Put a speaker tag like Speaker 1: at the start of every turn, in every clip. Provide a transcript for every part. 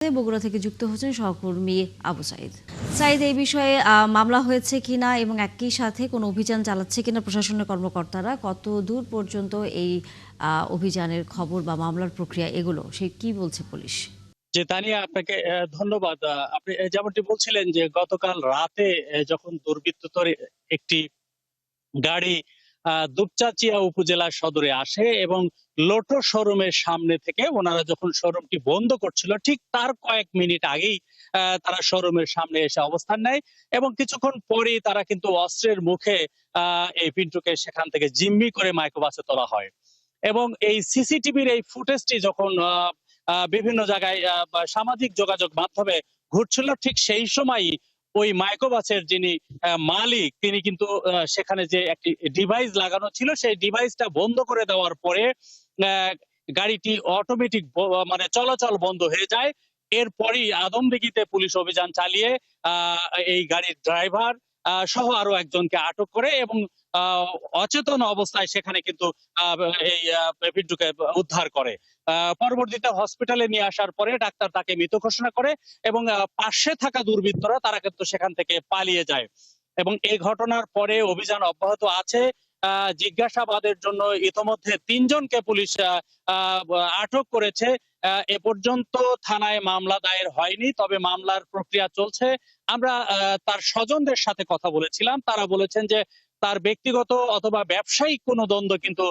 Speaker 1: বগুড়া থেকে যুক্ত হচ্ছেন সহকর্মী আবু সাইদ। সাইদ, এই বিষয়ে মামলা হয়েছে কিনা এবং একই সাথে কোনো অভিযান চালাচ্ছে কিনা প্রশাসনের কর্মকর্তারা, কত দূর পর্যন্ত এই অভিযানের খবর বা মামলার প্রক্রিয়া এগুলো সে কি বলছে পুলিশ?
Speaker 2: যে তানিয়া, আপনাকে ধন্যবাদ। আপনি যেমনটি বলছিলেন যে গতকাল রাতে যখন দুর্বৃত্তদের একটি গাড়ি দুপচাঁচিয়া উপজেলা সদরে আসে এবং লোটো শোরুমের সামনে থেকে ওনারা যখন শোরুমটি বন্ধ করছিল, ঠিক তার কয়েক মিনিট আগেই তারা শোরুমের সামনে এসে অবস্থান নেয় এবং কিছুক্ষণ পরেই তারা কিন্তু অস্ত্রের মুখে এই পিন্টুকে সেখান থেকে জিম্মি করে মাইক্রোবাসে তোলা হয়। এবং এই সিসিটিভির এই ফুটেজটি যখন বিভিন্ন জায়গায় বা সামাজিক যোগাযোগ মাধ্যমে ঘুরছিল, ঠিক সেই সময়ই ওই মাইক্রোবাসের যিনি মালিক, তিনি কিন্তু সেখানে যে একটি ডিভাইস লাগানো ছিল সেই ডিভাইসটা বন্ধ করে দেওয়ার পরে আহ, গাড়িটি অটোমেটিক মানে চলাচল বন্ধ হয়ে যায়। এরপরই আদমদিঘিতে পুলিশ অভিযান চালিয়ে আহ, এই গাড়ির ড্রাইভার সহ আরো একজনকে আটক করে এবং আহ, অচেতন অবস্থায় সেখানে কিন্তু এই পিন্টুকে উদ্ধার করে। পরবর্তীতে হসপিটালে নিয়ে আসার পরে ডাক্তার তাকে মৃত ঘোষণা করে এবং পাশে থাকা দুর্বৃত্তরা তারা কিন্তু সেখান থেকে পালিয়ে যায়। এবং এই ঘটনার পরে অভিযান অব্যাহত আছে। জিজ্ঞাসাবাদের জন্য ইতোমধ্যে ৩ জনকে পুলিশ আহ, আটক করেছে। এ পর্যন্ত থানায় মামলা দায়ের হয়নি, তবে মামলার প্রক্রিয়া চলছে। আমরা তার স্বজনদের সাথে কথা বলেছিলাম, তারা বলেছেন যে তার ব্যক্তিগত অথবা ব্যবসায়িক কোনো দ্বন্দ্ব কিন্তু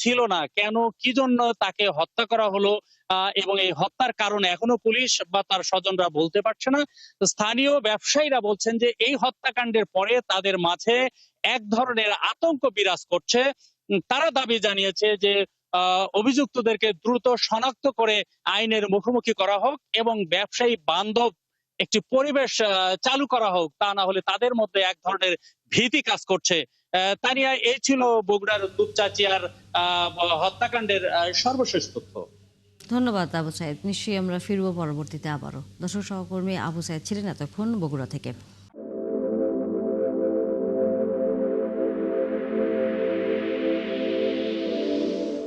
Speaker 2: ছিল না। কেন, কি জন্য তাকে হত্যা করা হলো এবং এই হত্যার কারণ এখনো পুলিশ বা তার স্বজনরা বলতে পারছে না। স্থানীয় ব্যবসায়ীরা বলছেন যে এই হত্যাকাণ্ডের পরে তাদের মাঝে এক ধরনের আতঙ্ক বিরাজ করছে। তারা দাবি জানিয়েছে যে অভিযুক্তদেরকে দ্রুত শনাক্ত করে আইনের মুখোমুখি করা হোক এবং ব্যবসায়ী বান্ধব একটি পরিবেশ চালু করা হোক, তা না হলে তাদের মধ্যে এক ধরনের ভীতি কাজ করছে। তানিয়া, এই ছিল বগুড়ার দুপচাঁচিয়ার হত্যাকাণ্ডের সর্বশেষ তথ্য।
Speaker 1: ধন্যবাদ আবু সাইদ। নিশ্চয়ই আমরা ফিরবো পরবর্তীতে আবারও। দর্শক, সহকর্মী আবু সাইদ ছিলেন এতক্ষণ বগুড়া থেকে।